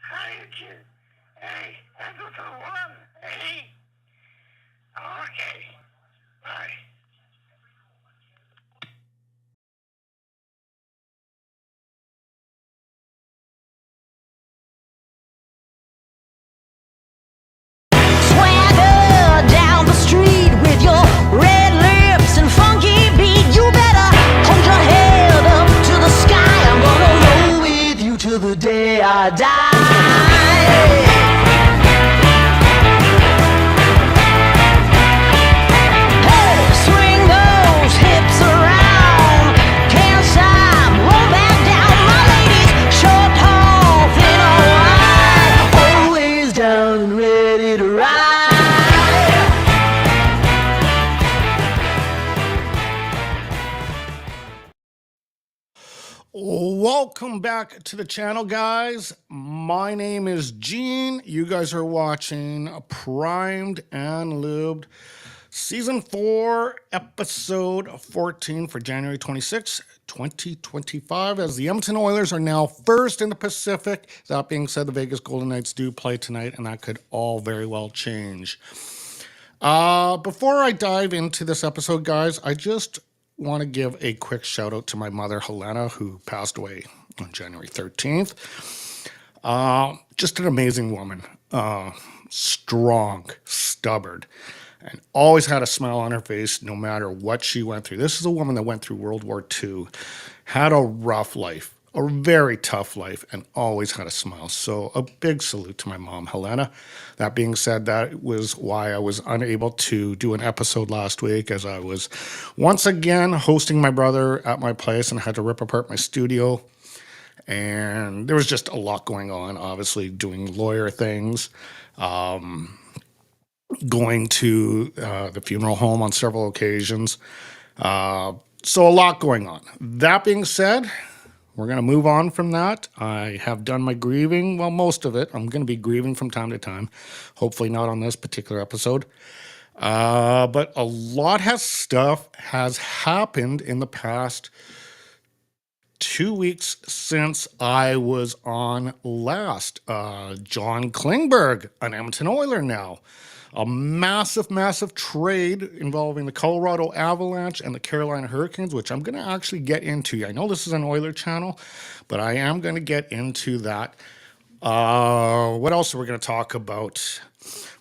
Thank you. Hey, that's what I want. Hey. Okay. Bye. Swagger down the street with your red lips and funky beat. You better hold your head up to the sky. I'm gonna roll with you till the day I die. Hey, swing those hips around. Can't stop, roll back down. My ladies, short, tall, thin or wide, always down and ready to ride. Welcome back to the channel, guys. My name is Gene. You guys are watching Primed and Lubed, Season 4, Episode 14 for January 26, 2025, as the Edmonton Oilers are now first in the Pacific. That being said, the Vegas Golden Knights do play tonight, and that could all very well change. Before I dive into this episode, guys, I just want to give a quick shout out to my mother, Helena, who passed away on January 13th. Just an amazing woman, strong, stubborn, and always had a smile on her face no matter what she went through. This is a woman that went through World War II, had a rough life, a very tough life, and always had a smile. So a big salute to my mom, Helena. That being said, that was why I was unable to do an episode last week, as I was once again hosting my brother at my place and had to rip apart my studio. And there was just a lot going on, obviously doing lawyer things, going to the funeral home on several occasions. So a lot going on. That being said, we're going to move on from that. I have done my grieving. Well, most of it. I'm going to be grieving from time to time. Hopefully not on this particular episode. But a lot has happened in the past 2 weeks since I was on last. John Klingberg, an Edmonton Oiler now. A massive, massive trade involving the Colorado Avalanche and the Carolina Hurricanes, which I'm going to actually get into. I know this is an Oiler channel, but I am going to get into that. What else are we going to talk about?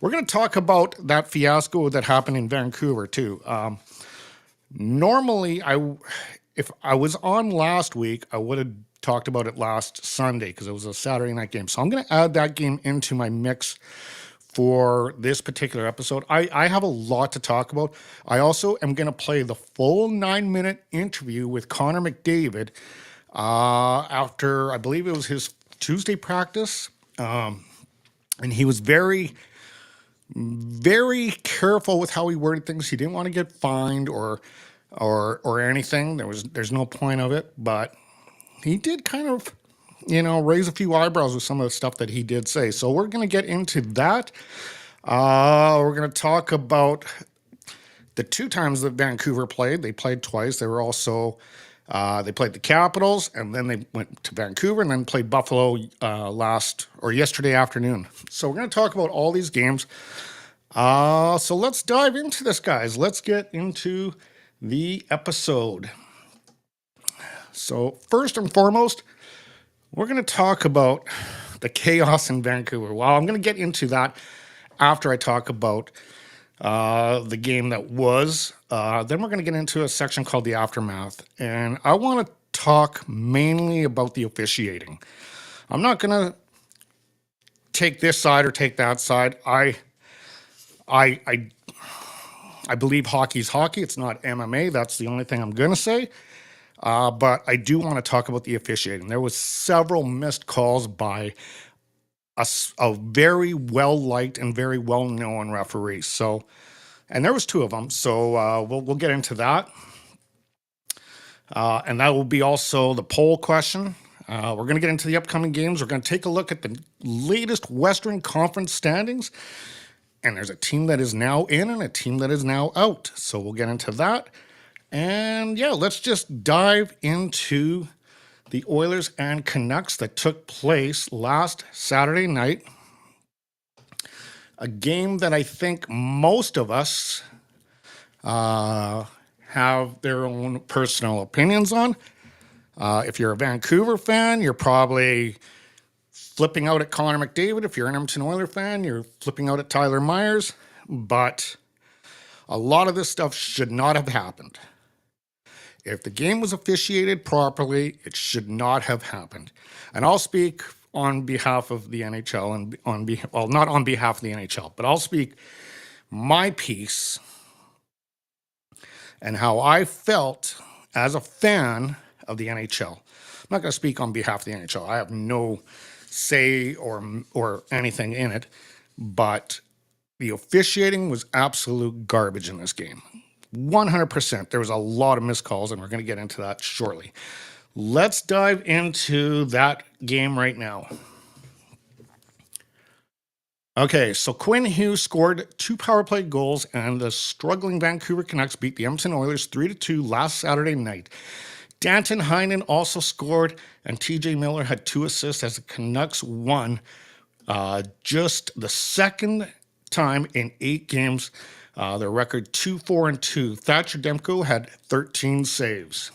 We're going to talk about that fiasco that happened in Vancouver, too. Normally, if I was on last week, I would have talked about it last Sunday because it was a Saturday night game. So I'm going to add that game into my mix for this particular episode. I have a lot to talk about. I also am going to play the full 9-minute interview with Connor McDavid after, I believe it was his Tuesday practice. And he was very, very careful with how he worded things. He didn't want to get fined or anything. There's no point of it, but he did kind of, raise a few eyebrows with some of the stuff that he did say. So we're going to get into that. We're going to talk about the 2 times that Vancouver played. They played twice. They were also, they played the Capitals, and then they went to Vancouver and then played Buffalo yesterday afternoon. So we're going to talk about all these games. So let's dive into this, guys. Let's get into the episode. So first and foremost, we're going to talk about the chaos in Vancouver. Well, I'm going to get into that after I talk about the game that was. Then we're going to get into a section called the aftermath. And I want to talk mainly about the officiating. I'm not going to take this side or take that side. I believe hockey's hockey. It's not MMA. That's the only thing I'm going to say. But I do want to talk about the officiating. There was several missed calls by a very well-liked and very well-known referee. So, and there was 2 of them. So we'll get into that. And that will be also the poll question. We're going to get into the upcoming games. We're going to take a look at the latest Western Conference standings. And there's a team that is now in and a team that is now out. So we'll get into that. And yeah, let's just dive into the Oilers and Canucks that took place last Saturday night. A game that I think most of us have their own personal opinions on. If you're a Vancouver fan, you're probably flipping out at Connor McDavid. If you're an Edmonton Oilers fan, you're flipping out at Tyler Myers. But a lot of this stuff should not have happened. If the game was officiated properly, it should not have happened. And I'll speak on behalf of the NHL and not on behalf of the NHL, but I'll speak my piece and how I felt as a fan of the NHL. I'm not going to speak on behalf of the NHL. I have no say or anything in it, but the officiating was absolute garbage in this game. 100%. There was a lot of missed calls, and we're going to get into that shortly. Let's dive into that game right now. Okay, so Quinn Hughes scored 2 power play goals, and the struggling Vancouver Canucks beat the Edmonton Oilers 3-2 last Saturday night. Danton Heinen also scored, and TJ Miller had 2 assists as the Canucks won just the second time in 8 games. Their record 2-4-2. Thatcher Demko had 13 saves.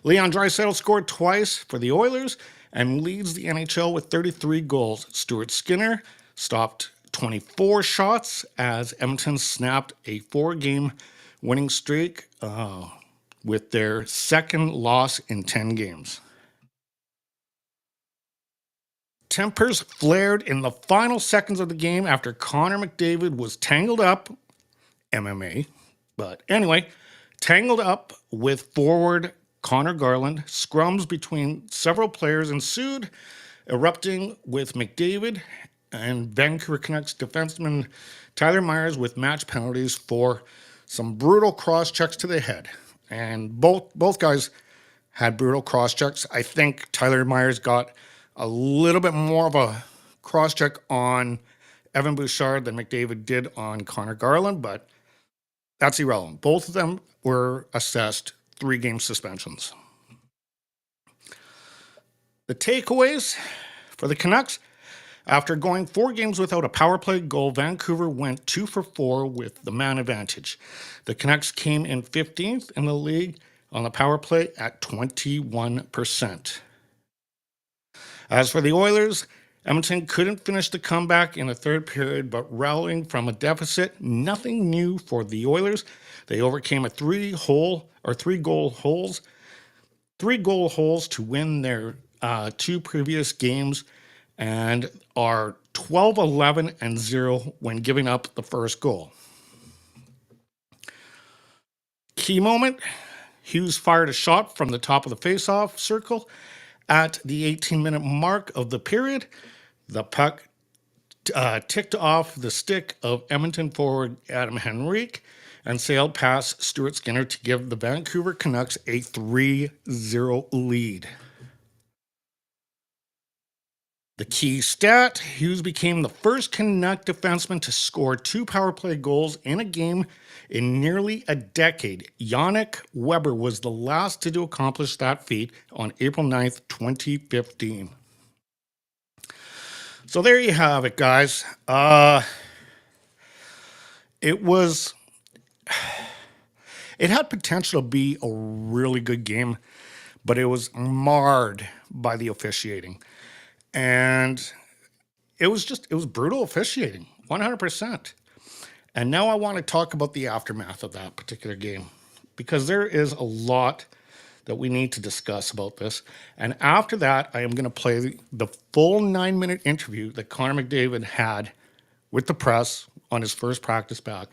Leon Draisaitl scored twice for the Oilers and leads the NHL with 33 goals. Stuart Skinner stopped 24 shots as Edmonton snapped a 4-game winning streak with their second loss in 10 games. Tempers flared in the final seconds of the game after Connor McDavid was tangled up, MMA, but anyway, tangled up with forward Connor Garland. Scrums between several players ensued, erupting with McDavid and Vancouver Canucks defenseman Tyler Myers with match penalties for some brutal cross checks to the head. And both guys had brutal cross checks. I think Tyler Myers got a little bit more of a cross check on Evan Bouchard than McDavid did on Connor Garland, but that's irrelevant. Both of them were assessed 3-game suspensions. The takeaways for the Canucks: after going 4 games without a power play goal, Vancouver went 2 for 4 with the man advantage. The Canucks came in 15th in the league on the power play at 21%. As for the Oilers, Edmonton couldn't finish the comeback in the third period, but rallying from a deficit, nothing new for the Oilers. They overcame a 3-goal holes to win their 2 previous games and are 12-11-0 when giving up the first goal. Key moment: Hughes fired a shot from the top of the faceoff circle. At the 18-minute mark of the period, the puck ticked off the stick of Edmonton forward Adam Henrique and sailed past Stuart Skinner to give the Vancouver Canucks a 3-0 lead. The key stat: Hughes became the first Canuck defenseman to score 2 power play goals in a game in nearly a decade. Yannick Weber was the last to accomplish that feat on April 9th, 2015. So there you have it, guys. It had potential to be a really good game, but it was marred by the officiating. And it was brutal officiating, 100%. And now I want to talk about the aftermath of that particular game, because there is a lot that we need to discuss about this. And after that, I am going to play the full 9-minute interview that Connor McDavid had with the press on his first practice back.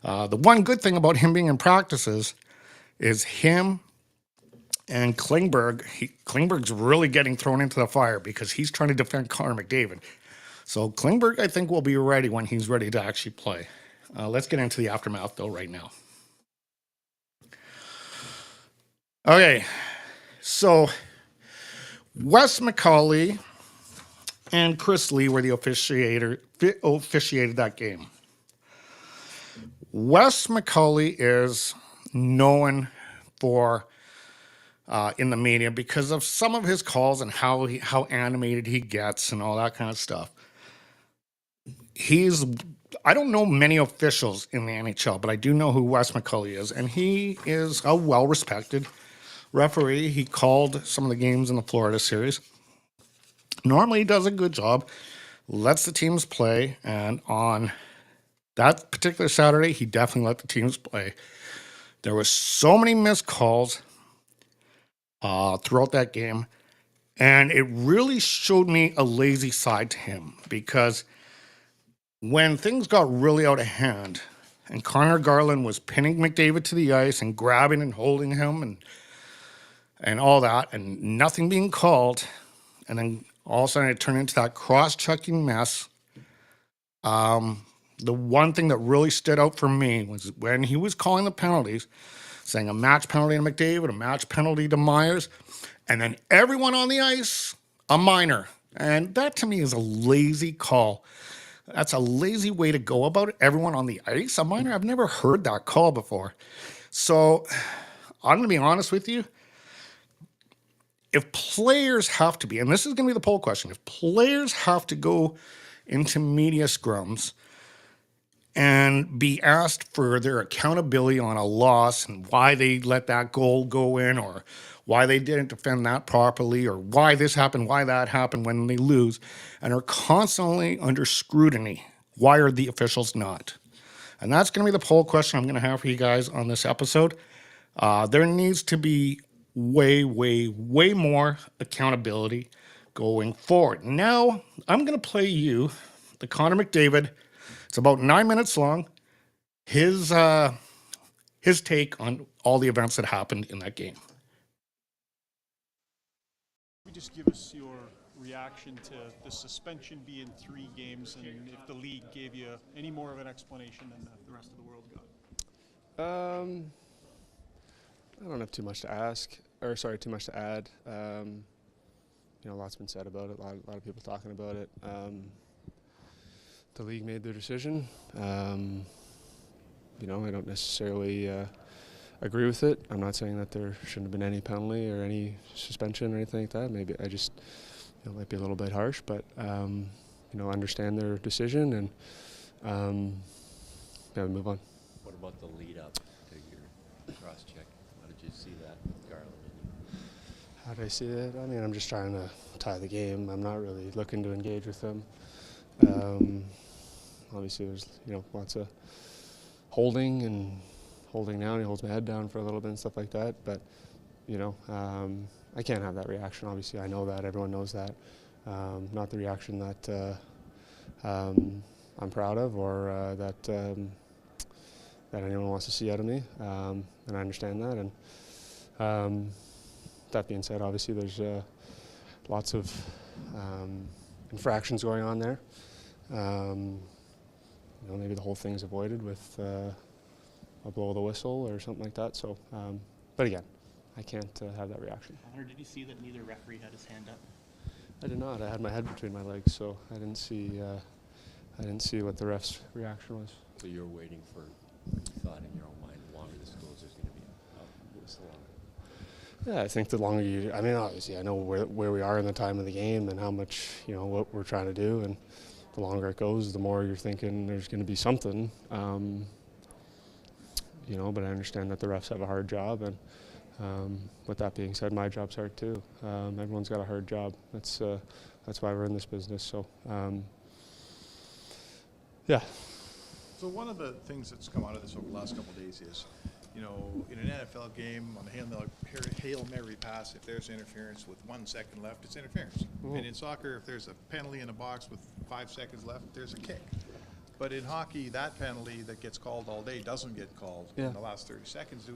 The one good thing about him being in practices is him and Klingberg. Klingberg's really getting thrown into the fire because he's trying to defend Connor McDavid. So Klingberg, I think, will be ready when he's ready to actually play. Let's get into the aftermath, though, right now. Okay, so Wes McCauley and Chris Lee were the officiated that game. Wes McCauley is known for in the media because of some of his calls and how animated he gets and all that kind of stuff. I don't know many officials in the NHL, but I do know who Wes McCulley is, and he is a well-respected referee. He called some of the games in the Florida series. Normally, he does a good job, lets the teams play, and on that particular Saturday, he definitely let the teams play. There were so many missed calls throughout that game, and it really showed me a lazy side to him because when things got really out of hand and Connor Garland was pinning McDavid to the ice and grabbing and holding him and all that and nothing being called, and then all of a sudden it turned into that cross-checking mess. The one thing that really stood out for me was when he was calling the penalties, saying a match penalty to McDavid, a match penalty to Myers, and then everyone on the ice, a minor. And that to me is a lazy call. That's a lazy way to go about it. Everyone on the ice, a minor. I've never heard that call before. So I'm going to be honest with you. If players have to be, and this is going to be the poll question, if players have to go into media scrums and be asked for their accountability on a loss and why they let that goal go in or why they didn't defend that properly or why this happened, why that happened when they lose, and are constantly under scrutiny, why are the officials not? And that's going to be the poll question I'm going to have for you guys on this episode. There needs to be way, way, way more accountability going forward. Now, I'm going to play you the Connor McDavid. It's about 9 minutes long. His take on all the events that happened in that game. Just give us your reaction to the suspension being 3 games, and if the league gave you any more of an explanation than the rest of the world got. I don't have too much to ask, or sorry, too much to add. Lots been said about it. A lot of people talking about it. The league made their decision. I don't necessarily agree with it. I'm not saying that there shouldn't have been any penalty or any suspension or anything like that. Maybe I just, it might be a little bit harsh, but understand their decision and move on. What about the lead up to your cross check? How did you see that with Garland? How did I see it? I mean, I'm just trying to tie the game. I'm not really looking to engage with them. Obviously, there's lots of holding down. He holds my head down for a little bit and stuff like that. But I can't have that reaction. Obviously, I know that. Everyone knows that. Not the reaction that I'm proud of or that anyone wants to see out of me. And I understand that. And that being said, obviously, there's lots of infractions going on there. Maybe the whole thing's avoided with a blow of the whistle or something like that. So, but again, I can't have that reaction. Or did you see that neither referee had his hand up? I did not. I had my head between my legs, so I didn't see what the ref's reaction was. So you're waiting for, you thought in your own mind, the longer this goes, there's going to be a whistle on it. Yeah, I think the longer obviously I know where we are in the time of the game and how much, what we're trying to do, and the longer it goes, the more you're thinking there's going to be something. But I understand that the refs have a hard job, and with that being said, my job's hard too. Everyone's got a hard job. That's why we're in this business. So, yeah. So one of the things that's come out of this over the last couple of days is, in an NFL game on a Hail Mary pass, if there's interference with 1 second left, it's interference. And in soccer, if there's a penalty in a box with 5 seconds left, there's a kick. But in hockey, that penalty that gets called all day doesn't get called in the last 30 seconds.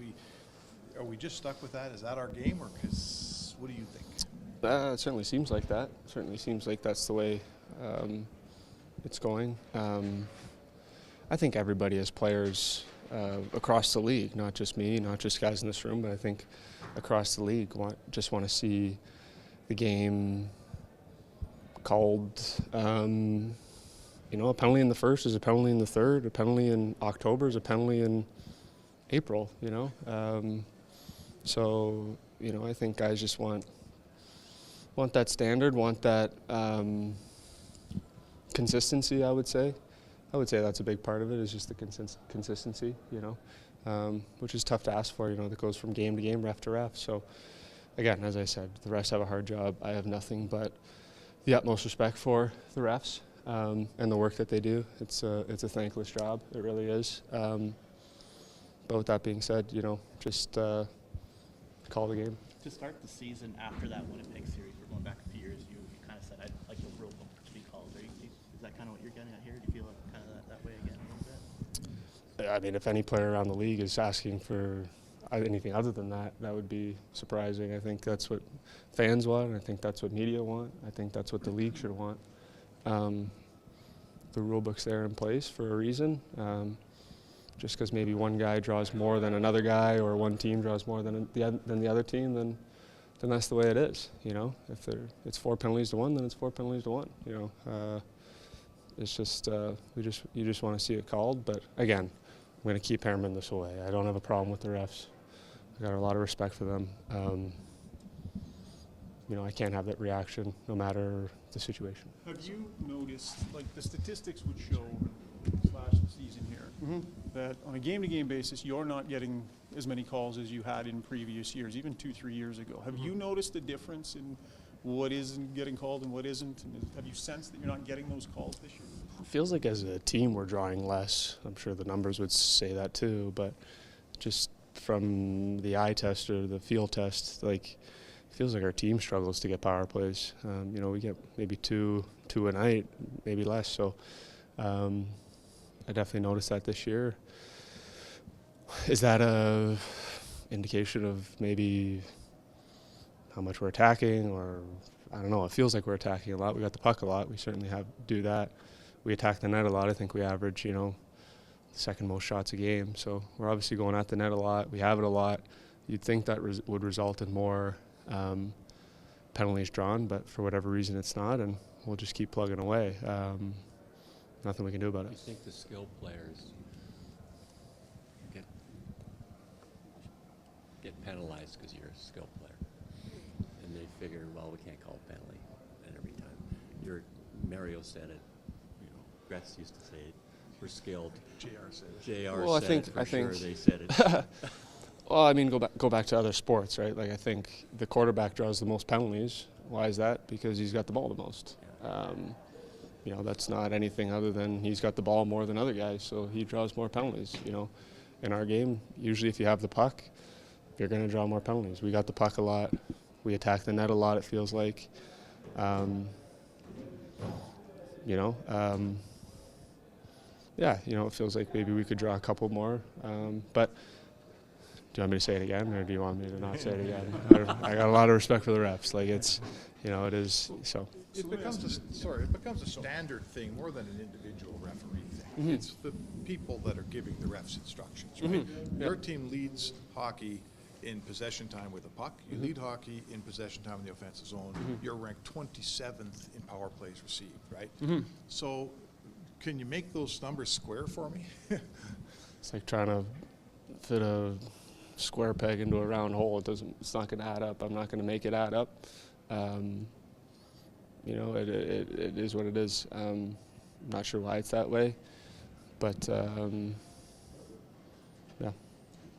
Are we just stuck with that? Is that our game, or what do you think? It certainly seems like that. It certainly seems like that's the way it's going. I think everybody as players across the league, not just me, not just guys in this room, but I think across the league just want to see the game called. A penalty in the first is a penalty in the third. A penalty in October is a penalty in April. So you know, I think guys just want that standard, want that consistency, I would say. I would say that's a big part of it, is just the consistency, you know, which is tough to ask for, you know, that goes from game to game, ref to ref. So, again, as I said, the refs have a hard job. I have nothing but the utmost respect for the refs and the work that they do. It's a thankless job. It really is. But with that being said, you know, just call the game. To start the season after that Winnipeg series, we're going back a few years, you kind of said, I'd like the rule book to be called. Is that kind of what you're getting at here? Do you feel kind of that way again a little bit? I mean, if any player around the league is asking for anything other than that, that would be surprising. I think that's what fans want. I think that's what media want. I think that's what the league should want. The rule book's there in place for a reason. Just because maybe one guy draws more than another guy, or one team draws more than the other team, then that's the way it is. You know, if it's 4 penalties to 1, then it's 4 penalties to 1. You know, it's just you just want to see it called. But again, I'm going to keep hammering this away. I don't have a problem with the refs. I got a lot of respect for them. You know, I can't have that reaction no matter the situation. Have you noticed, like the statistics would show this last season here, that on a game-to-game basis, you're not getting as many calls as you had in previous years, even 2-3 years ago. Have you noticed a difference in what isn't getting called and what isn't? And have you sensed that you're not getting those calls this year? It feels like as a team we're drawing less. I'm sure the numbers would say that too, but just from the eye test or the field test, like, it feels like our team struggles to get power plays. You know, we get maybe two a night, maybe less. So I definitely noticed that this year. Is that a indication of maybe how much we're attacking, or I don't know? It feels like we're attacking a lot. We got the puck a lot. We certainly do that. We attack the net a lot. I think we average, you know, the second most shots a game. So we're obviously going at the net a lot. We have it a lot. You'd think that would result in more penalties drawn, but for whatever reason it's not, and we'll just keep plugging away. Nothing we can do about it. I think the skilled players get penalized because you're a skilled player, and they figure, well, we can't call a penalty at every time. Mario said it. You know, Gretz used to say it. We're skilled. JR said it. JR Well, said I it for think sure. They said it. Well, I mean, go back to other sports, right? Like, I think the quarterback draws the most penalties. Why is that? Because he's got the ball the most. You know, that's not anything other than he's got the ball more than other guys, so he draws more penalties. You know, in our game, usually if you have the puck, you're going to draw more penalties. We got the puck a lot. We attack the net a lot, it feels like. You know, yeah, you know, it feels like maybe we could draw a couple more. But do you want me to say it again, or do you want me to not say it again? I got a lot of respect for the refs. Like, it's, you know, it is so. It becomes a standard thing more than an individual referee thing. It's the people that are giving the refs instructions, right? Your team leads hockey in possession time with a puck. You lead hockey in possession time in the offensive zone. You're ranked 27th in power plays received, right? So can you make those numbers square for me? It's like trying to fit a square peg into a round hole. It's not going to add up. I'm not going to make it add up. You know, it is what it is. I'm not sure why it's that way, but yeah.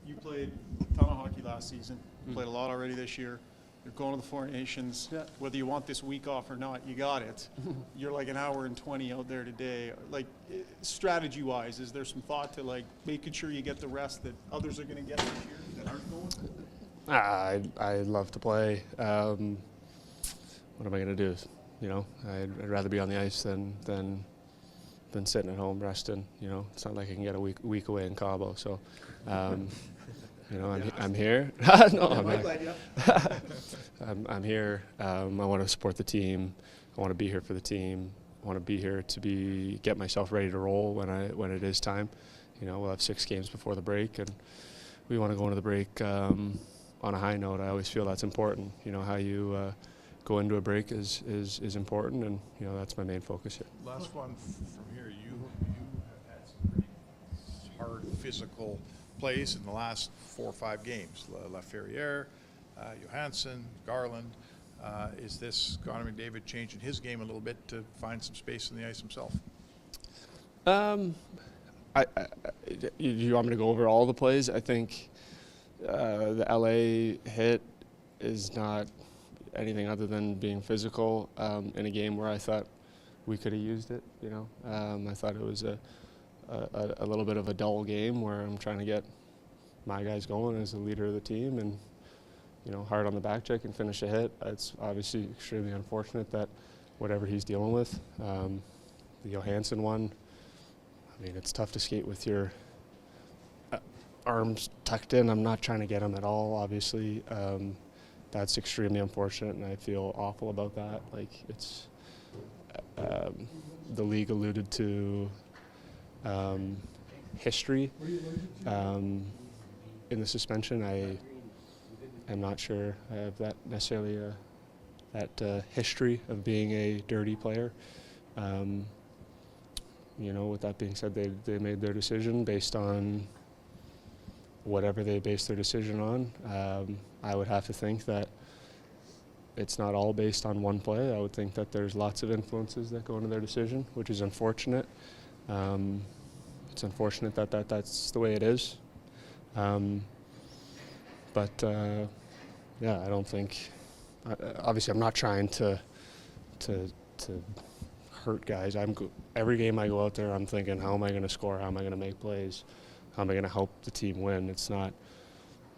You played a ton of hockey last season. You played a lot already this year. You're going to the Four Nations. Yeah. Whether you want this week off or not, you got it. You're like an hour and 20 out there today. Like, strategy-wise, is there some thought to, like, making sure you get the rest that others are going to get this year that aren't going? I'd love to play. What am I going to do? You know, I'd rather be on the ice than sitting at home resting. You know, it's not like I can get a week away in Cabo. So, you know, I'm here. No, I'm here. I want to support the team. I want to be here for the team. I want to be here to get myself ready to roll when it is time. You know, we'll have 6 games before the break, and we want to go into the break on a high note. I always feel that's important. You know, how you go into a break is important, and you know, that's my main focus here. Last one from here. You have had some pretty hard physical plays in the last 4 or 5 games. La Ferrière, Johansson, Garland. Is this Connor McDavid changing his game a little bit to find some space on the ice himself? You want me to go over all the plays? I think the LA hit is not anything other than being physical in a game where I thought we could have used it. I thought it was a little bit of a dull game where I'm trying to get my guys going as the leader of the team and hard on the back check and finish a hit. It's obviously extremely unfortunate that whatever he's dealing with. The Johansson one, I mean, it's tough to skate with your arms tucked in. I'm not trying to get him at all, obviously. That's extremely unfortunate, and I feel awful about that. Like, it's the league alluded to history in the suspension. I am not sure I have that necessarily that history of being a dirty player. With that being said, they made their decision based on whatever they based their decision on. I would have to think that it's not all based on one play. I would think that there's lots of influences that go into their decision, which is unfortunate. It's unfortunate that that's the way it is. Yeah, I don't think. Obviously, I'm not trying to hurt guys. Every game I go out there, I'm thinking, how am I going to score? How am I going to make plays? How am I going to help the team win? It's not,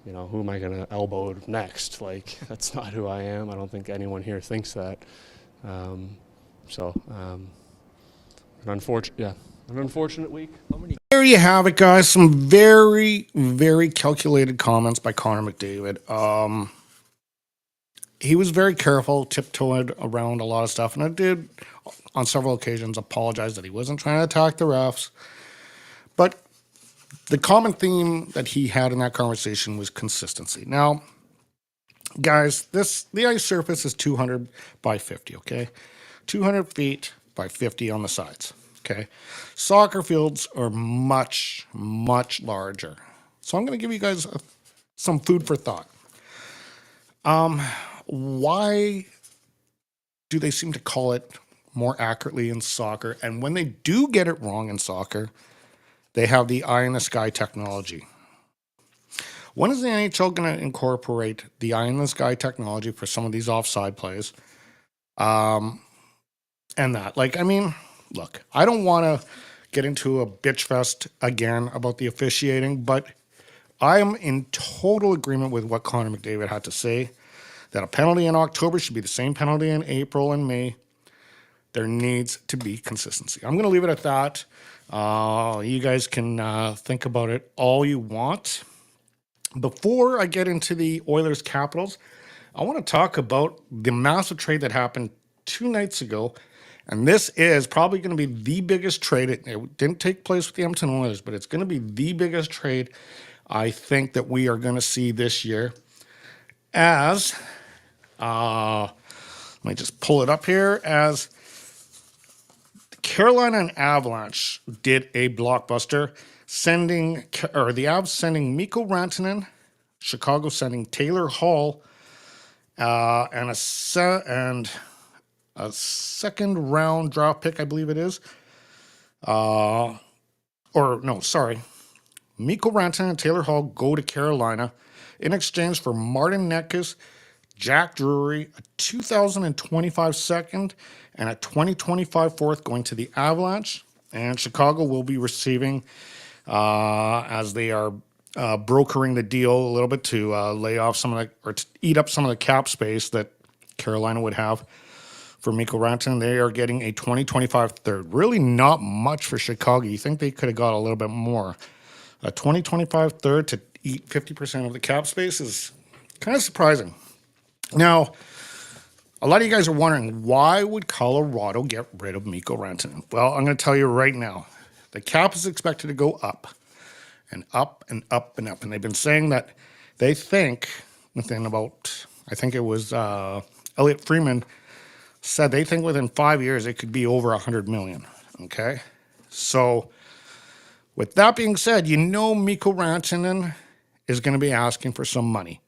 who am I going to elbow next? Like, that's not who I am. I don't think anyone here thinks that. An unfortunate week. There you have it, guys. Some very, very calculated comments by Connor McDavid. He was very careful, tiptoed around a lot of stuff, and I did, on several occasions, apologize that he wasn't trying to attack the refs. But the common theme that he had in that conversation was consistency. Now, guys, the ice surface is 200 by 50, okay? 200 feet by 50 on the sides, okay? Soccer fields are much, much larger. So I'm going to give you guys some food for thought. Why do they seem to call it more accurately in soccer? And when they do get it wrong in soccer, they have the eye in the sky technology. When is the NHL going to incorporate the eye in the sky technology for some of these offside plays? And that, look, I don't want to get into a bitch fest again about the officiating, but I am in total agreement with what Connor McDavid had to say, that a penalty in October should be the same penalty in April and May. There needs to be consistency. I'm going to leave it at that. You guys can think about it all you want. Before I get into the Oilers Capitals, I want to talk about the massive trade that happened 2 nights ago. And this is probably going to be the biggest trade. It didn't take place with the Edmonton Oilers, but it's going to be the biggest trade I think that we are going to see this year. As, let me just pull it up here, as Carolina and Avalanche did a blockbuster, the Avs sending Mikko Rantanen, Chicago sending Taylor Hall, and a second round draft pick, I believe it is. Mikko Rantanen and Taylor Hall go to Carolina in exchange for Martin Necas, Jack Drury, a 2025 second, and a 2025 fourth going to the Avalanche. And Chicago will be receiving, as they are brokering the deal a little bit to lay off to eat up some of the cap space that Carolina would have for Mikko Rantanen. They are getting a 2025 third. Really not much for Chicago. You think they could have got a little bit more. A 2025 third to eat 50% of the cap space is kind of surprising. Now, a lot of you guys are wondering, why would Colorado get rid of Mikko Rantanen? Well, I'm going to tell you right now. The cap is expected to go up and up and up and up. And they've been saying that they think within about, I think it was Elliot Freeman said they think within 5 years it could be over $100 million. Okay? So, with that being said, Mikko Rantanen is going to be asking for some money.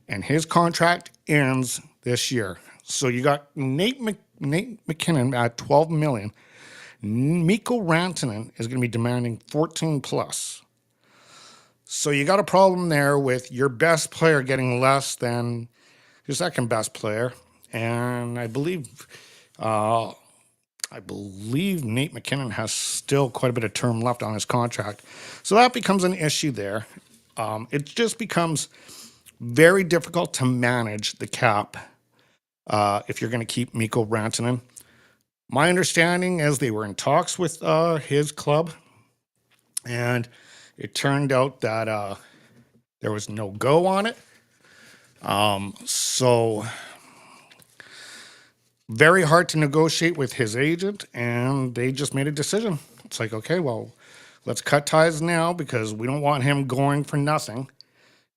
and his contract ends this year. So you got Nate McKinnon at $12 million. Mikko Rantanen is going to be demanding 14 plus. So you got a problem there with your best player getting less than your second best player, and I believe Nate McKinnon has still quite a bit of term left on his contract. So that becomes an issue there. It just becomes very difficult to manage the cap if you're going to keep Mikko Rantanen. My understanding is they were in talks with his club, and it turned out that there was no go on it. So very hard to negotiate with his agent, and they just made a decision. It's like, okay, well, let's cut ties now because we don't want him going for nothing.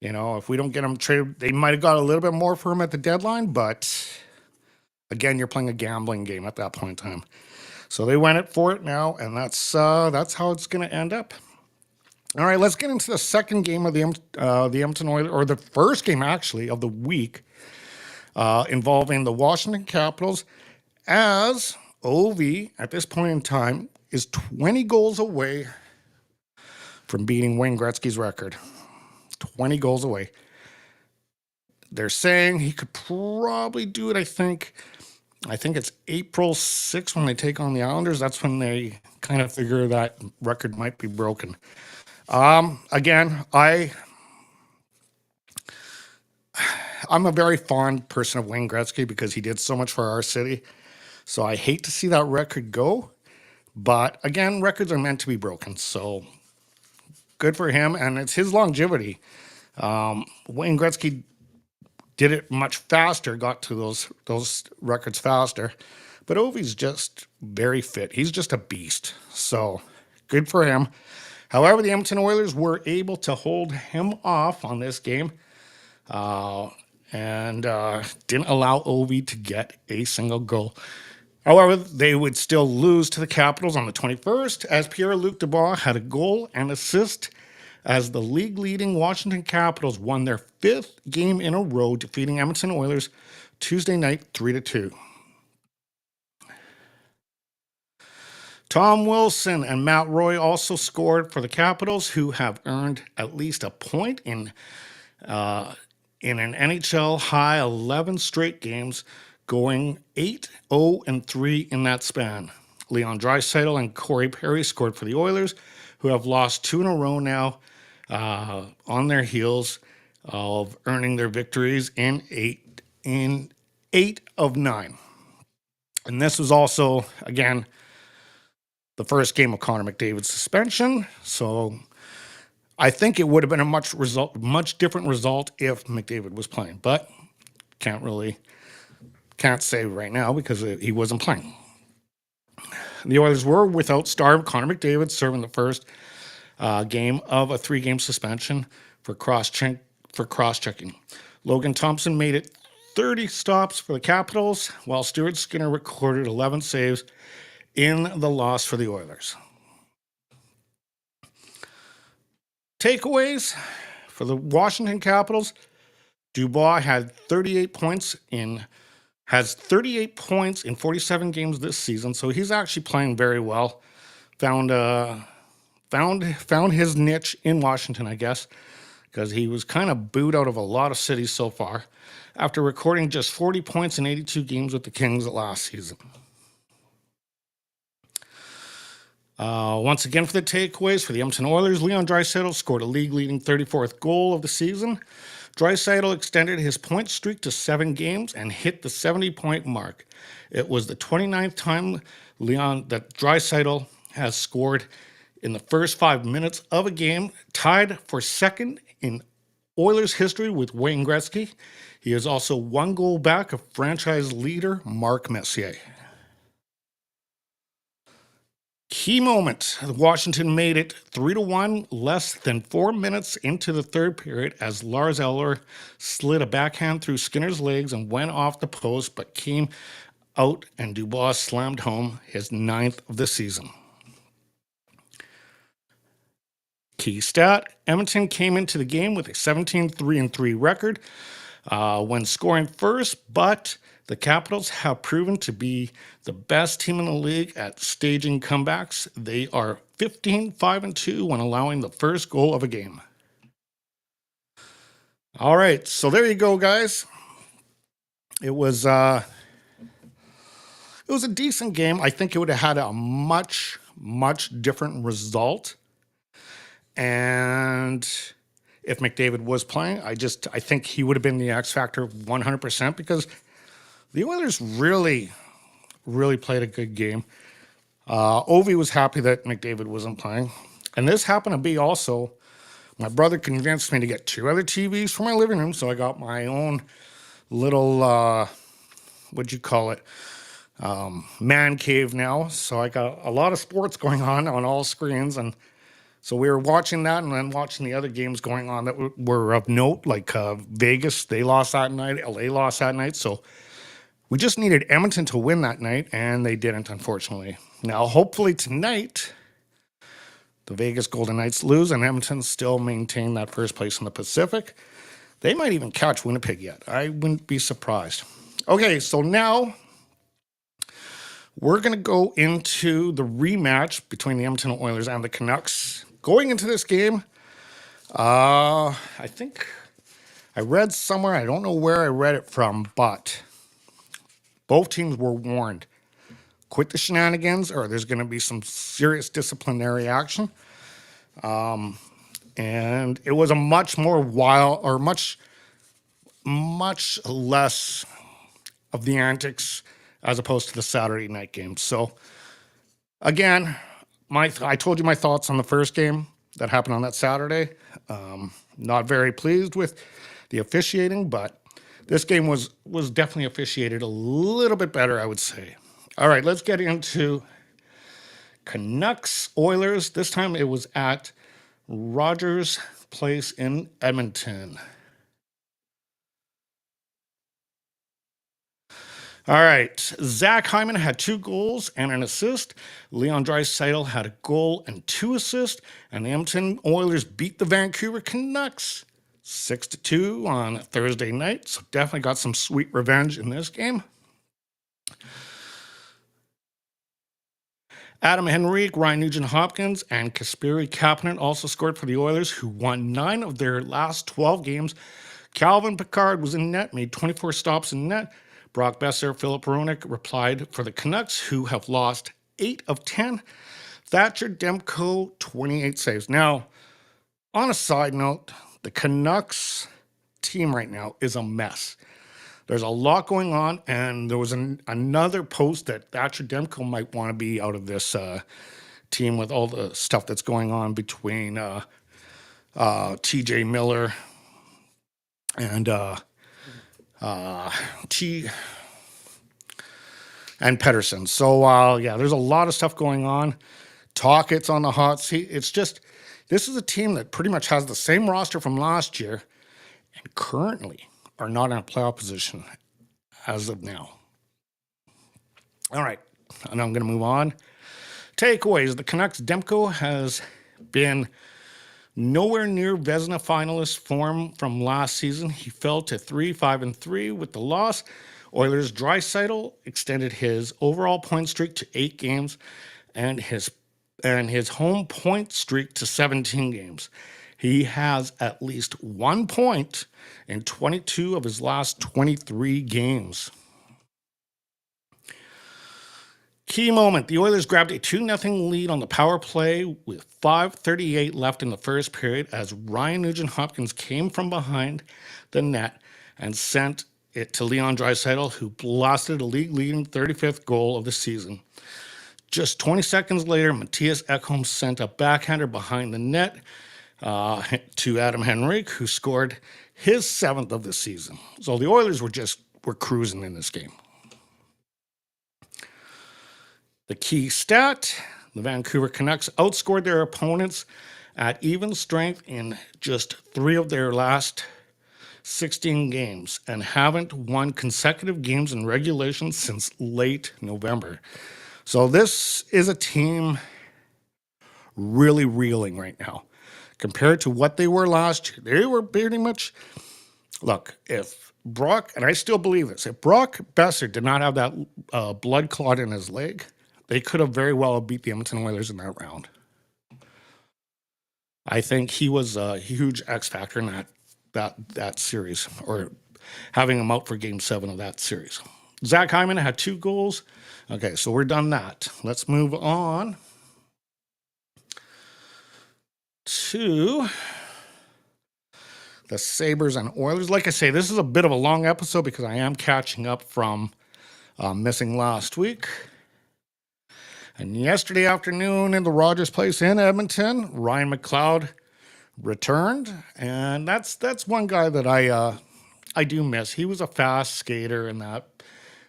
You know, if we don't get him traded, they might have got a little bit more for him at the deadline, but again, you're playing a gambling game at that point in time. So they went for it now, and that's how it's going to end up. All right, let's get into the second game of the Edmonton Oilers, or the first game actually of the week, involving the Washington Capitals, as OV at this point in time is 20 goals away from beating Wayne Gretzky's record. 20 goals away. They're saying he could probably do it, I think it's April 6th when they take on the Islanders. That's when they kind of figure that record might be broken. Again, I'm a very fond person of Wayne Gretzky because he did so much for our city. So I hate to see that record go. But again, records are meant to be broken. So good for him. And it's his longevity. Wayne Gretzky did it much faster, got to those records faster. But Ovi's just very fit. He's just a beast. So good for him. However, the Edmonton Oilers were able to hold him off on this game and didn't allow Ovi to get a single goal. However, they would still lose to the Capitals on the 21st as Pierre-Luc Dubois had a goal and assist as the league-leading Washington Capitals won their fifth game in a row, defeating Edmonton Oilers Tuesday night 3-2. Tom Wilson and Matt Roy also scored for the Capitals, who have earned at least a point in an NHL high 11 straight games, going 8-0-3 in that span. Leon Draisaitl and Corey Perry scored for the Oilers, who have lost 2 in a row now, on their heels of earning their victories in eight of 9. And this was also, again, the first game of Connor McDavid's suspension. So I think it would have been a much different result if McDavid was playing, but can't say right now because he wasn't playing. The Oilers were without star Connor McDavid, serving the first game of a 3-game suspension for cross-checking. Logan Thompson made it 30 stops for the Capitals, while Stuart Skinner recorded 11 saves in the loss for the Oilers. Takeaways for the Washington Capitals: Dubois has 38 points in 47 games this season, so he's actually playing very well. Found his niche in Washington, I guess, because he was kind of booed out of a lot of cities so far after recording just 40 points in 82 games with the Kings last season. Once again, for the takeaways for the Edmonton Oilers, Leon Draisaitl scored a league-leading 34th goal of the season. Draisaitl extended his point streak to 7 games and hit the 70-point mark. It was the 29th time that Draisaitl has scored in the first 5 minutes of a game, tied for second in Oilers history with Wayne Gretzky. He is also 1 goal back of franchise leader Mark Messier. Key moment: Washington made it 3-1 less than 4 minutes into the third period as Lars Eller slid a backhand through Skinner's legs and went off the post, but came out and Dubois slammed home his 9th of the season. Key stat: Edmonton came into the game with a 17-3-3 record, when scoring first, but the Capitals have proven to be the best team in the league at staging comebacks. They are 15-5-2 when allowing the first goal of a game. All right, so there you go, guys. It was a decent game. I think it would have had a much different result. And if McDavid was playing, I think he would have been the X factor 100% because the Oilers really played a good game. Ovi was happy that McDavid wasn't playing. And this happened to be also, my brother convinced me to get 2 other TVs for my living room, so I got my own little, what'd you call it, man cave now. So I got a lot of sports going on all screens, and so we were watching that and then watching the other games going on that were of note, like Vegas, they lost that night, LA lost that night. So we just needed Edmonton to win that night, and they didn't, unfortunately. Now, hopefully tonight, the Vegas Golden Knights lose, and Edmonton still maintain that first place in the Pacific. They might even catch Winnipeg yet. I wouldn't be surprised. Okay, so now we're going to go into the rematch between the Edmonton Oilers and the Canucks. Going into this game, I think I read somewhere, I don't know where I read it from, but both teams were warned. Quit the shenanigans or there's going to be some serious disciplinary action. And it was a much more wild or much less of the antics as opposed to the Saturday night game. So again, I told you my thoughts on the first game that happened on that Saturday. Not very pleased with the officiating, but this game was definitely officiated a little bit better, I would say. All right, let's get into Canucks Oilers. This time it was at Rogers Place in Edmonton. All right, Zach Hyman had 2 goals and an assist. Leon Draisaitl had a goal and 2 assists. And the Edmonton Oilers beat the Vancouver Canucks 6-2 on Thursday night. So definitely got some sweet revenge in this game. Adam Henrique, Ryan Nugent-Hopkins, and Kasperi Kapanen also scored for the Oilers, who won 9 of their last 12 games. Calvin Pickard was in net, made 24 stops in net. Brock Besser, Philip Hronek replied for the Canucks, who have lost 8 of 10. Thatcher Demko, 28 saves. Now, on a side note, the Canucks team right now is a mess. There's a lot going on, and there was another post that Thatcher Demko might want to be out of this team with all the stuff that's going on between TJ Miller and and Pedersen. So, yeah, there's a lot of stuff going on. Tockett's on the hot seat. It's just, this is a team that pretty much has the same roster from last year and currently are not in a playoff position as of now. All right, and I'm going to move on. Takeaways. The Canucks' Demko has been nowhere near Vezina finalist form from last season. He fell to 3-5-3 with the loss. Oilers' Draisaitl extended his overall point streak to 8 games and his home point streak to 17 games. He has at least 1 point in 22 of his last 23 games. Key moment. The Oilers grabbed a 2-0 lead on the power play with 5:38 left in the first period as Ryan Nugent-Hopkins came from behind the net and sent it to Leon Draisaitl, who blasted a league-leading 35th goal of the season. Just 20 seconds later, Matthias Ekholm sent a backhander behind the net to Adam Henrique, who scored his 7th of the season. So the Oilers were cruising in this game. The key stat, the Vancouver Canucks outscored their opponents at even strength in just 3 of their last 16 games and haven't won consecutive games in regulation since late November. So this is a team really reeling right now. Compared to what they were last year, they were pretty much, look, if Brock, and I still believe this, if Brock Besser did not have that blood clot in his leg, they could have very well beat the Edmonton Oilers in that round. I think he was a huge X factor in that series, or having him out for Game 7 of that series. Zach Hyman had 2 goals. Okay, so we're done that. Let's move on to the Sabres and Oilers. Like I say, this is a bit of a long episode because I am catching up from missing last week. And yesterday afternoon in the Rogers Place in Edmonton, Ryan McLeod returned, and that's one guy that I do miss. He was a fast skater, and that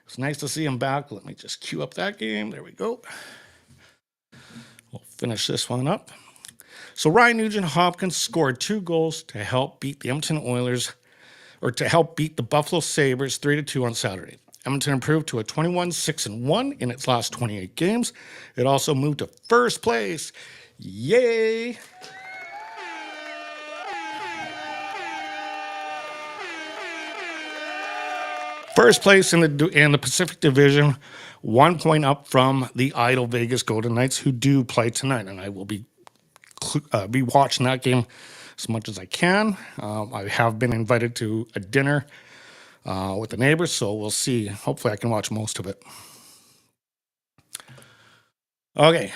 it's nice to see him back. Let me just cue up that game. There we go. We'll finish this one up. So Ryan Nugent-Hopkins scored 2 goals to help beat the Edmonton Oilers, or to help beat the Buffalo Sabres 3-2 on Saturday. Edmonton improved to a 21-6-1 in its last 28 games. It also moved to first place. Yay! First place in the Pacific Division, 1 point up from the idle Vegas Golden Knights, who do play tonight, and I will be watching that game as much as I can. I have been invited to a dinner with the neighbors, so we'll see. Hopefully I can watch most of it. Okay.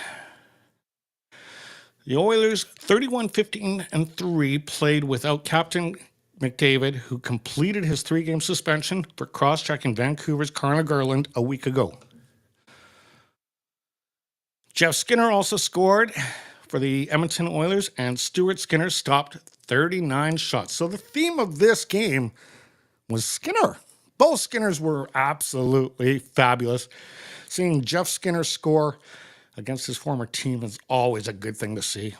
The Oilers, 31-15-3, played without Captain McDavid, who completed his 3-game suspension for cross-checking Vancouver's Connor Garland a week ago. Jeff Skinner also scored for the Edmonton Oilers, and Stuart Skinner stopped 39 shots. So the theme of this game was Skinner. Both Skinners were absolutely fabulous. Seeing Jeff Skinner score against his former team is always a good thing to see.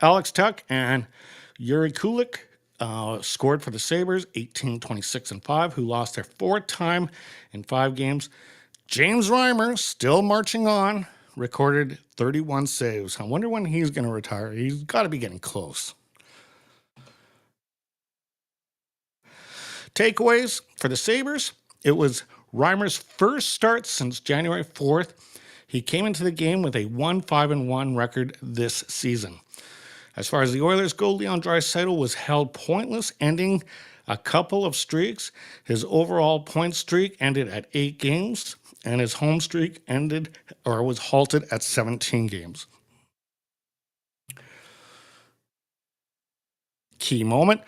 Alex Tuck and Yuri Kulik scored for the Sabres, 18-26-5, who lost their 4th time in 5 games. James Reimer, still marching on, recorded 31 saves. I wonder when he's going to retire. He's got to be getting close. Takeaways for the Sabres. It was Reimer's first start since January 4th. He came into the game with a 1-5-1 record this season. As far as the Oilers go, Leon Draisaitl was held pointless, ending a couple of streaks. His overall point streak ended at 8 games, and his home streak was halted at 17 games. Key moment.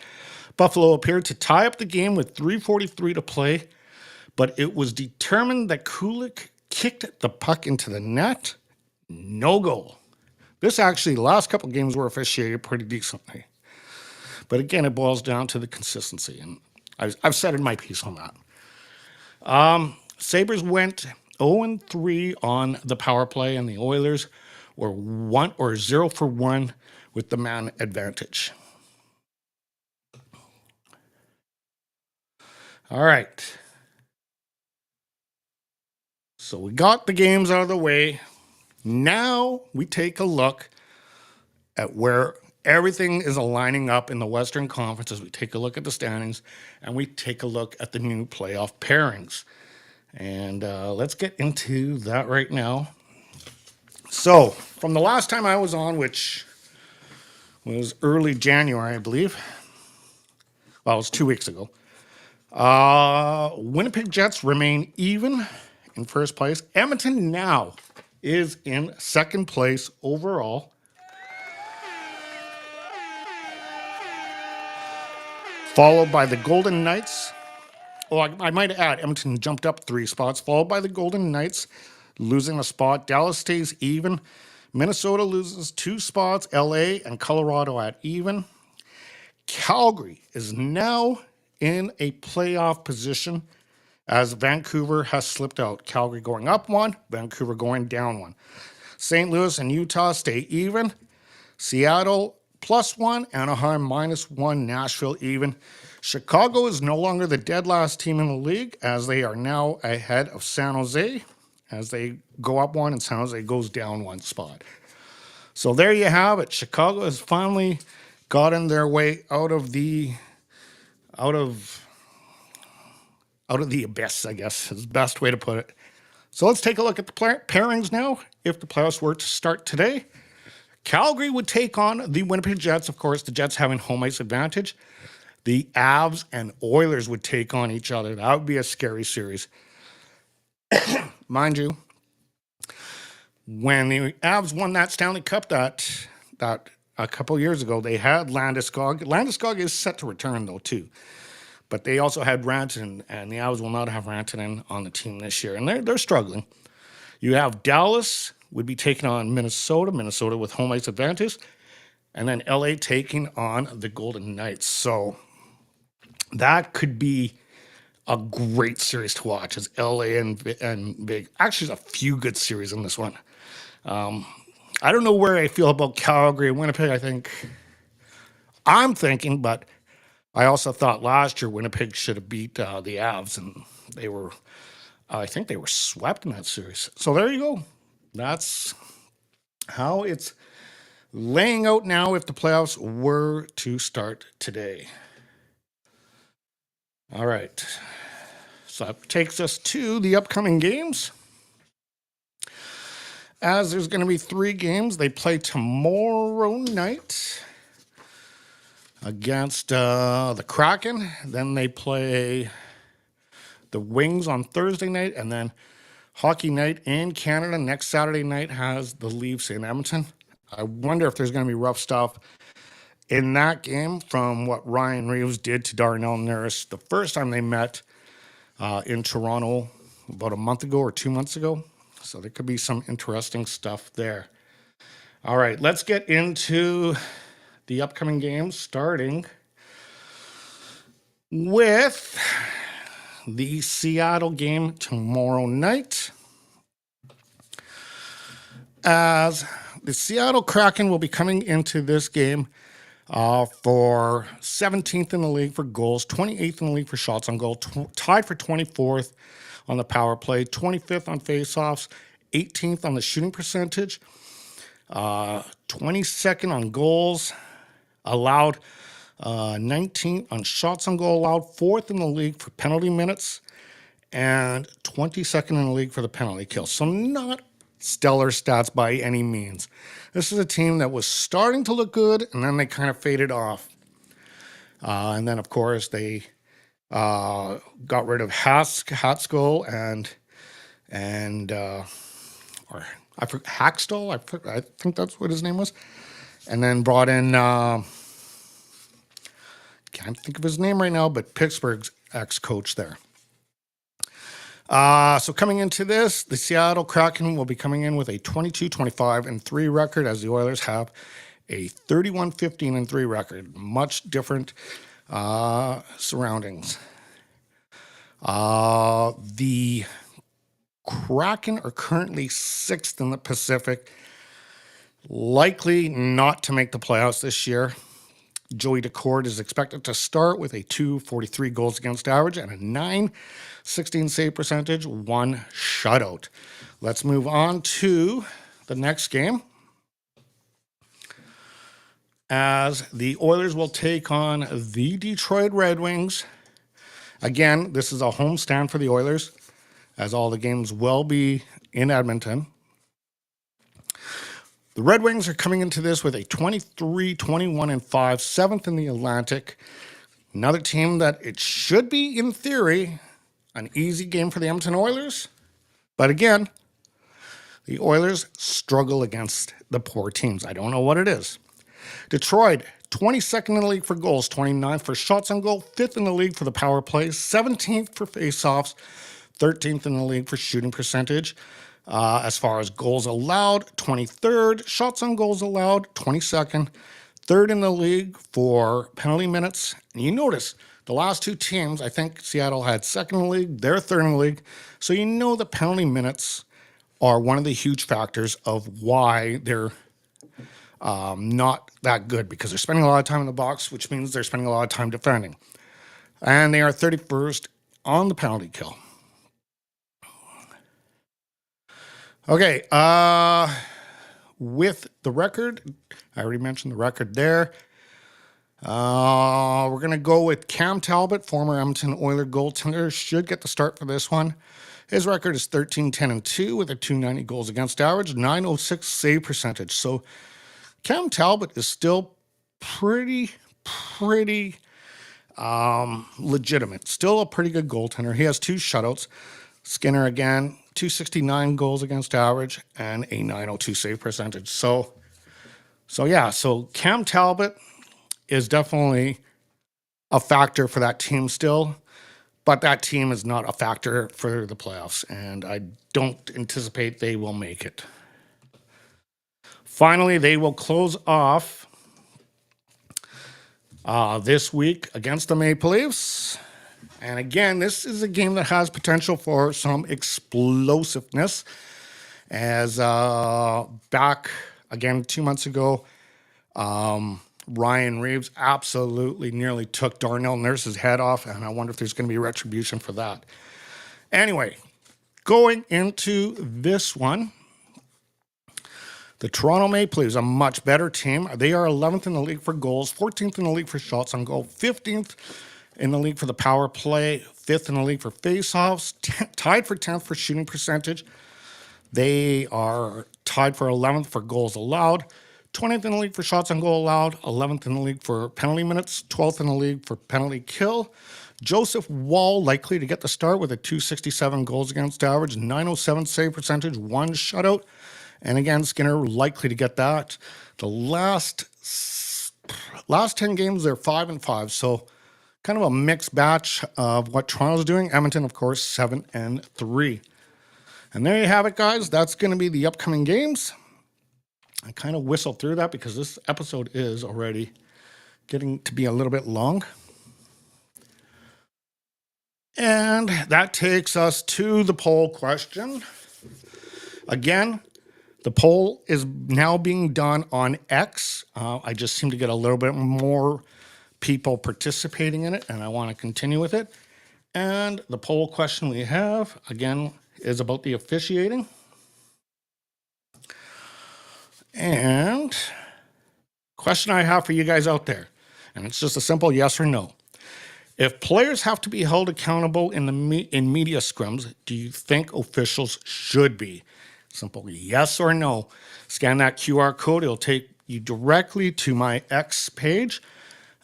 Buffalo appeared to tie up the game with 3:43 to play, but it was determined that Kulik kicked the puck into the net. No goal. This actually, the last couple of games were officiated pretty decently. But again, it boils down to the consistency, and I've said in my piece on that. Sabres went 0-3 on the power play, and the Oilers were 0 for 1 with the man advantage. All right. So we got the games out of the way. Now we take a look at where everything is aligning up in the Western Conference as we take a look at the standings and we take a look at the new playoff pairings. And let's get into that right now. So from the last time I was on, which was early January, I believe. Well, it was 2 weeks ago. Winnipeg Jets remain even in first place. Edmonton now is in second place overall. Followed by the Golden Knights. Oh, I might add, Edmonton jumped up 3 spots, followed by the Golden Knights losing a spot. Dallas stays even. Minnesota loses 2 spots. LA and Colorado at even. Calgary is now in a playoff position as Vancouver has slipped out. Calgary going up 1, Vancouver going down 1. St. Louis and Utah stay even. Seattle +1, Anaheim -1, Nashville even. Chicago is no longer the dead last team in the league as they are now ahead of San Jose as they go up 1 and San Jose goes down 1 spot. So there you have it. Chicago has finally gotten their way out of out of the abyss, I guess is the best way to put it. So let's take a look at the pairings now. If the playoffs were to start today, Calgary would take on the Winnipeg Jets. Of course, the Jets having home ice advantage. The Avs and Oilers would take on each other. That would be a scary series. Mind you, when the Avs won that Stanley Cup that a couple years ago, they had Landeskog. Landeskog is set to return, though, too. But they also had Rantanen, and the Avs will not have Rantanen on the team this year. And they're struggling. You have Dallas would be taking on Minnesota with home ice advantage. And then LA taking on the Golden Knights. So that could be a great series to watch as LA and Big. Actually, there's a few good series in this one. I don't know where I feel about Calgary and Winnipeg. I'm thinking, but I also thought last year Winnipeg should have beat the Avs, and I think they were swept in that series. So there you go. That's how it's laying out now if the playoffs were to start today. All right. So that takes us to the upcoming games. As there's going to be 3 games, they play tomorrow night against the Kraken. Then they play the Wings on Thursday night, and then Hockey Night in Canada next Saturday night has the Leafs in Edmonton. I wonder if there's going to be rough stuff in that game from what Ryan Reeves did to Darnell Nurse the first time they met in Toronto about a month ago or 2 months ago. So there could be some interesting stuff there. All right, let's get into the upcoming games, starting with the Seattle game tomorrow night. As the Seattle Kraken will be coming into this game for 17th in the league for goals, 28th in the league for shots on goal, tied for 24th on the power play, 25th on faceoffs, 18th on the shooting percentage, 22nd on goals allowed, 19th on shots on goal allowed, 4th in the league for penalty minutes, and 22nd in the league for the penalty kill. So not stellar stats by any means. This is a team that was starting to look good, and then they kind of faded off. And then, of course, they got rid of Hatskell or I forgot Hackstall. I think that's what his name was, and then brought in can't think of his name right now, but Pittsburgh's ex-coach there. So coming into this, the Seattle Kraken will be coming in with a 22-25-3 record, as the Oilers have a 31-15-3 record. Much different surroundings. The Kraken are currently 6th in the Pacific, likely not to make the playoffs this year. Joey Decord is expected to start with a 2.43 goals against average and a 9.16 save percentage, 1 shutout. Let's move on to the next game, as the Oilers will take on the Detroit Red Wings. Again, this is a homestand for the Oilers, as all the games will be in Edmonton. The Red Wings are coming into this with a 23-21-5, 7th in the Atlantic. Another team that it should be, in theory, an easy game for the Edmonton Oilers. But again, the Oilers struggle against the poor teams. I don't know what it is. Detroit, 22nd in the league for goals, 29th for shots on goal, 5th in the league for the power play, 17th for faceoffs, 13th in the league for shooting percentage. As far as goals allowed, 23rd. Shots on goals allowed, 22nd. 3rd in the league for penalty minutes. And you notice the last 2 teams, I think Seattle had 2nd in the league, they're 3rd in the league. So you know the penalty minutes are one of the huge factors of why they're not that good, because they're spending a lot of time in the box, which means they're spending a lot of time defending. And they are 31st on the penalty kill. Okay, with the record, I already mentioned the record there. We're going to go with Cam Talbot, former Edmonton Oiler goaltender, should get the start for this one. His record is 13-10-2 with a 290 goals against average, 906 save percentage. So Cam Talbot is still pretty legitimate. Still a pretty good goaltender. He has 2 shutouts. Skinner again, 269 goals against average and a 902 save percentage. So Cam Talbot is definitely a factor for that team still, but that team is not a factor for the playoffs, and I don't anticipate they will make it. Finally, they will close off this week against the Maple Leafs. And again, this is a game that has potential for some explosiveness, as back again 2 months ago, Ryan Reeves absolutely nearly took Darnell Nurse's head off, and I wonder if there's going to be retribution for that. Anyway, going into this one, the Toronto Maple Leafs, a much better team. They are 11th in the league for goals, 14th in the league for shots on goal, 15th in the league for the power play, 5th in the league for faceoffs, tied for 10th for shooting percentage. They are tied for 11th for goals allowed, 20th in the league for shots on goal allowed, 11th in the league for penalty minutes, 12th in the league for penalty kill. Joseph Wall likely to get the start with a 267 goals against average, 907 save percentage, 1 shutout. And again, Skinner likely to get that. The last 10 games, they're 5-5. So kind of a mixed batch of what Toronto's doing. Edmonton, of course, 7-3. And there you have it, guys. That's going to be the upcoming games. I kind of whistled through that because this episode is already getting to be a little bit long. And that takes us to the poll question. Again, the poll is now being done on X. I just seem to get a little bit more people participating in it, and I want to continue with it. And the poll question we have, again, is about the officiating. And question I have for you guys out there, and it's just a simple yes or no. If players have to be held accountable in media scrums, do you think officials should be? Simple yes or no. Scan that QR code. It'll take you directly to my X page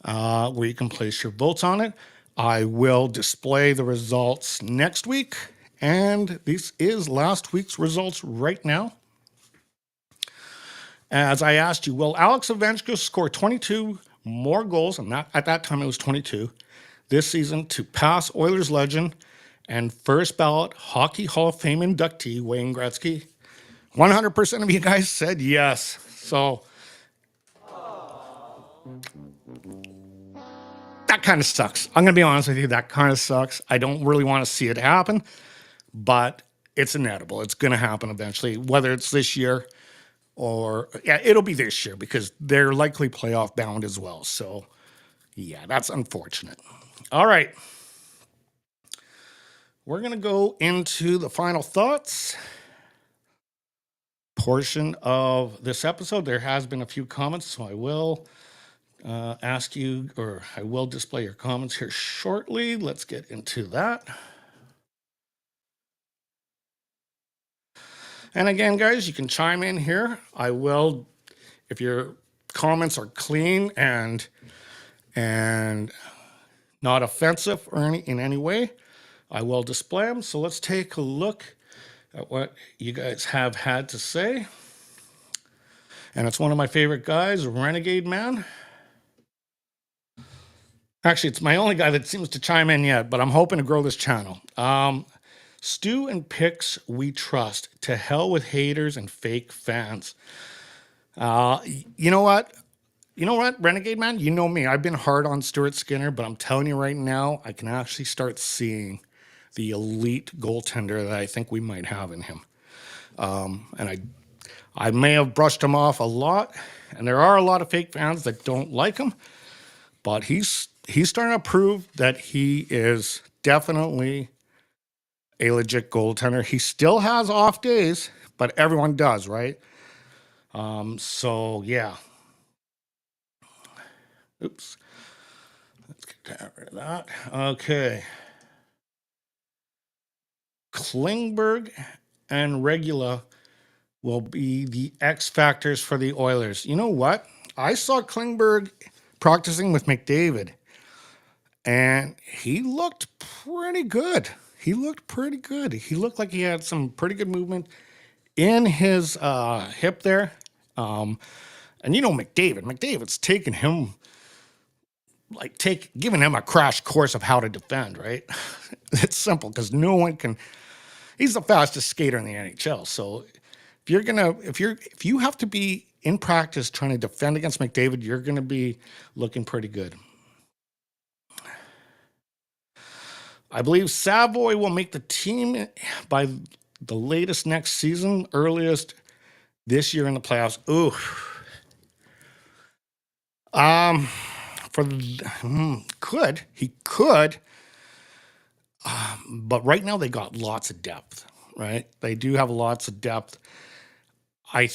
where you can place your votes on it. I will display the results next week. And this is last week's results right now. As I asked you, will Alex Ovechkin score 22 more goals, and at that time it was 22, this season to pass Oilers legend and first ballot Hockey Hall of Fame inductee Wayne Gretzky? 100% of you guys said yes. So that kind of sucks. I'm going to be honest with you. That kind of sucks. I don't really want to see it happen, but it's inevitable. It's going to happen eventually, whether it's this year or, yeah, it'll be this year because they're likely playoff bound as well. So, yeah, that's unfortunate. All right. We're going to go into the final thoughts portion of this episode. There has been a few comments, so I will ask you, or I will display your comments here shortly. Let's get into that. And again, guys, you can chime in here. I will, if your comments are clean and not offensive or in any way, I will display them. So let's take a look at what you guys have had to say. And it's one of my favorite guys, Renegade Man. Actually, it's my only guy that seems to chime in yet, but I'm hoping to grow this channel. Stu and Picks we trust. To hell with haters and fake fans. You know what? You know what, Renegade Man? You know me. I've been hard on Stuart Skinner, but I'm telling you right now, I can actually start seeing the elite goaltender that I think we might have in him. And I may have brushed him off a lot, and there are a lot of fake fans that don't like him, but he's starting to prove that he is definitely a legit goaltender. He still has off days, but everyone does, right? So, yeah. Oops. Get rid of that. Okay. Klingberg and Regula will be the X factors for the Oilers. You know what? I saw Klingberg practicing with McDavid, and he looked pretty good. He looked pretty good. He looked like he had some pretty good movement in his hip there. And you know McDavid's taken him giving him a crash course of how to defend, right? It's simple because no one can. He's the fastest skater in the NHL. So if you have to be in practice trying to defend against McDavid, you're gonna be looking pretty good. I believe Savoy will make the team by the latest next season, earliest this year in the playoffs. Ooh. He could, but right now they got lots of depth, right? They do have lots of depth. I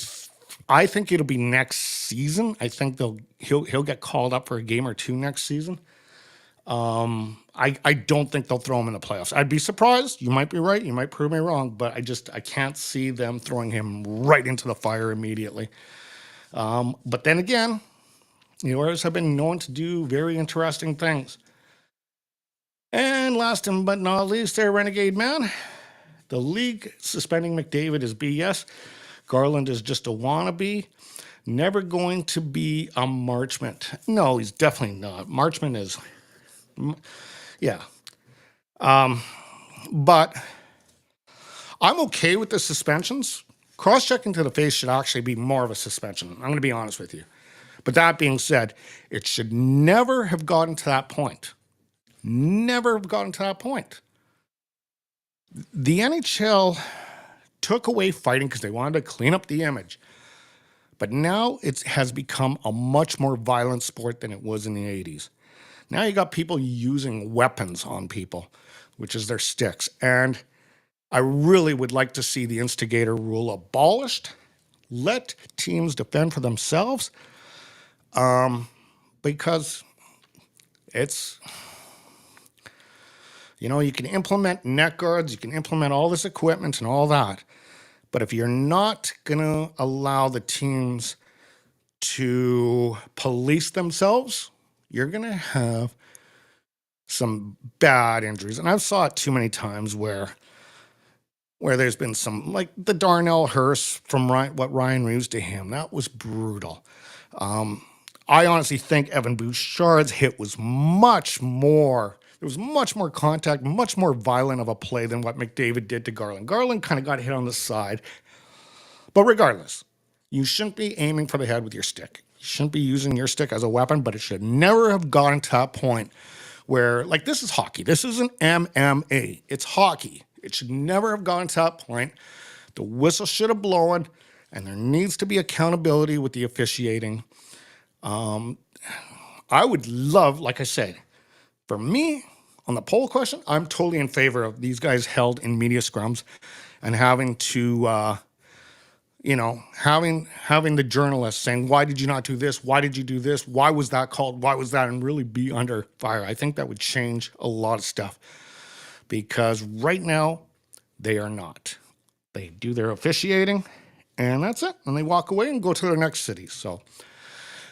think it'll be next season. I think he'll get called up for a game or two next season. I don't think they'll throw him in the playoffs. I'd be surprised. You might be right. You might prove me wrong, but I can't see them throwing him right into the fire immediately. But then again, the Oilers have been known to do very interesting things. And last but not least, their renegade man. The league suspending McDavid is BS. Garland is just a wannabe. Never going to be a Marchment. No, he's definitely not. Marchment is, yeah. But I'm okay with the suspensions. Cross-checking to the face should actually be more of a suspension. I'm going to be honest with you. But that being said, it should never have gotten to that point. Never have gotten to that point. The NHL took away fighting because they wanted to clean up the image. But now it has become a much more violent sport than it was in the 80s. Now you got people using weapons on people, which is their sticks. And I really would like to see the instigator rule abolished. Let teams defend for themselves. Because it's, you can implement net guards, you can implement all this equipment and all that. But if you're not going to allow the teams to police themselves, you're going to have some bad injuries. And I've saw it too many times where there's been some, like the Darnell Hurst from what Ryan Reeves to him. That was brutal. I honestly think Evan Bouchard's hit was much more. There was much more contact, much more violent of a play than what McDavid did to Garland. Garland kind of got hit on the side. But regardless, you shouldn't be aiming for the head with your stick. You shouldn't be using your stick as a weapon, but it should never have gotten to that point where, like, this is hockey. This isn't MMA. It's hockey. It should never have gotten to that point. The whistle should have blown, and there needs to be accountability with the officiating. I would love, like I said, for me, on the poll question, I'm totally in favor of these guys held in media scrums and having to, having the journalists saying, why did you not do this? Why did you do this? Why was that called? Why was that? And really be under fire. I think that would change a lot of stuff because right now they are not. They do their officiating and that's it. And they walk away and go to their next city. So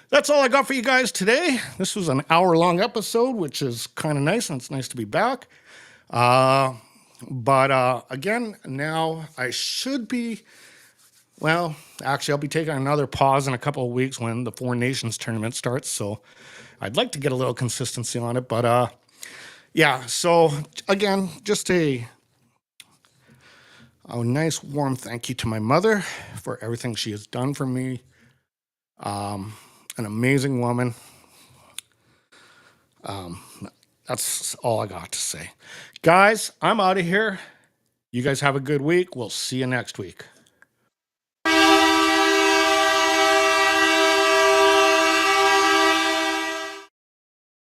that's all I got for you guys today. This was an hour-long episode, which is kind of nice, and it's nice to be back. But again, now I should be, well, actually, I'll be taking another pause in a couple of weeks when the Four Nations tournament starts, so I'd like to get a little consistency on it. But yeah, so again, just a nice, warm thank you to my mother for everything she has done for me. An amazing woman. That's all I got to say. Guys, I'm out of here. You guys have a good week. We'll see you next week.